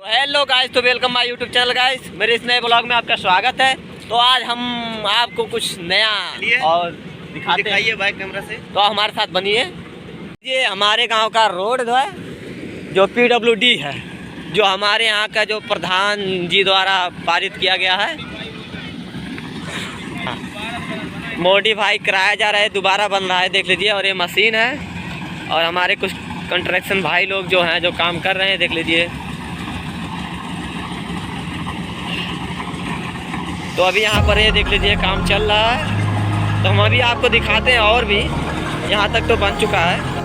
Hello guys, तो welcome my YouTube channel guys. मेरे इस नए ब्लॉग में आपका स्वागत है। तो आज हम आपको कुछ नया और दिखाते हैं भाई कैमरा से। तो हमारे साथ बनिए। ये हमारे गांव का रोड है जो PWD है, जो हमारे यहाँ का जो प्रधान जी द्वारा पारित किया गया है। मॉडिफाई कराया जा रहा है, दोबारा बन रहा है, देख लीजिए। और ये मशीन है और हमारे कुछ कंस्ट्रक्शन भाई लोग जो हैं जो काम कर रहे हैं, देख लीजिए। तो अभी यहाँ पर ये देख लीजिए काम चल रहा है। तो हम अभी आपको दिखाते हैं, और भी यहाँ तक तो बन चुका है।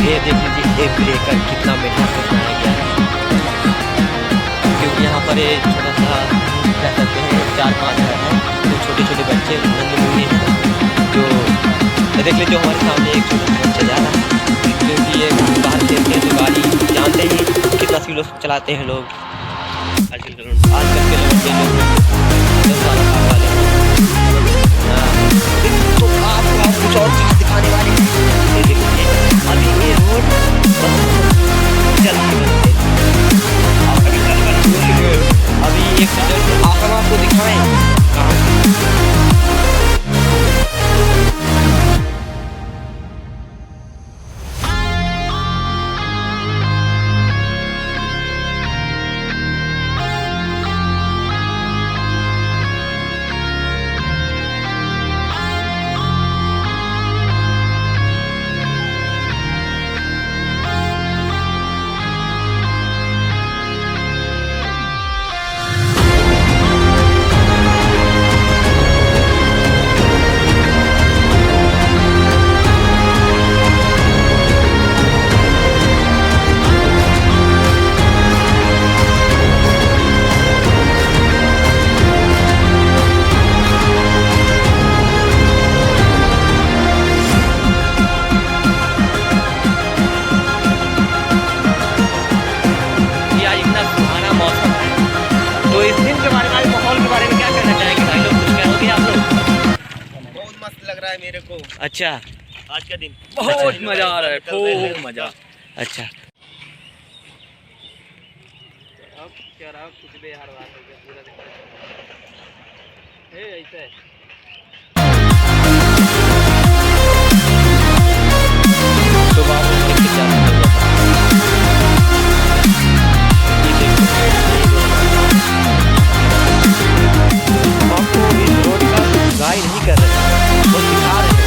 ये देख लीजिए एक ब्रेकर कितना मेहनत से बनाया गया है, क्योंकि यहाँ पर ये छोटा सा कह सकते हैं 4-5 घर हैं, तो छोटे छोटे बच्चे नन्हे हैं। जो देख लीजिए हमारे सामने एक छोटा सा बच्चा जा रहा है, क्योंकि ये बाहर खेलते हैं तो गाड़ी जानते ही कितना स्लो चलाते हैं लोग। आजकल के लोग 10 साल वाले तो आपको कुछ और चीज़ दिखाने वाले हैं। देखिए अभी ये रोड चल अभी एक हम आपको दिखाएं मेरे को। अच्छा, आज का दिन बहुत मजा आ रहा है, खूब मजा। अच्छा, अब क्या रहा कुछ भी हर बार हो गया पूरा दिन ऐसे तो बात रोड का गाइड नहीं कर रहे हैं, वो दिखा रहे हैं।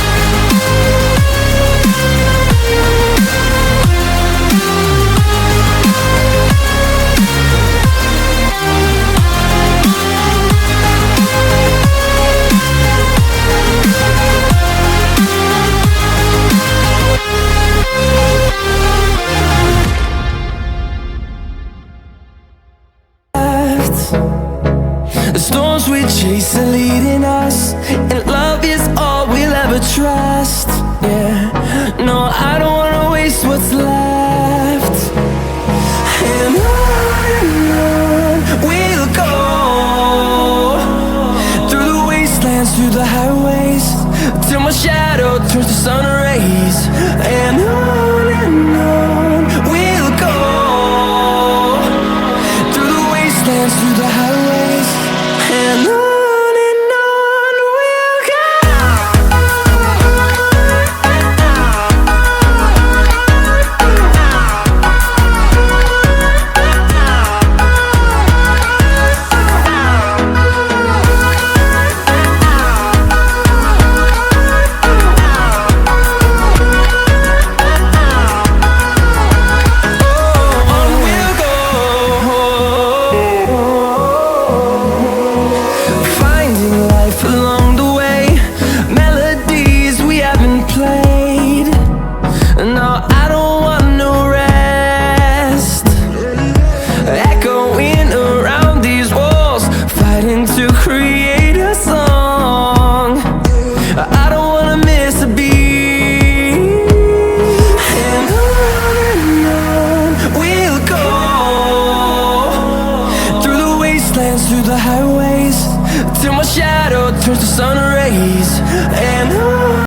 The storms we chase are leading us, and love is all we'll ever trust. Yeah, no, I don't wanna waste what's left. And on we'll go, through the wastelands, through the highways, till my shadow turns to sun rays. And on we'll go, through the wastelands, through the highways, and on we'll go. dance through the highways till my shadow turns to sun rays. And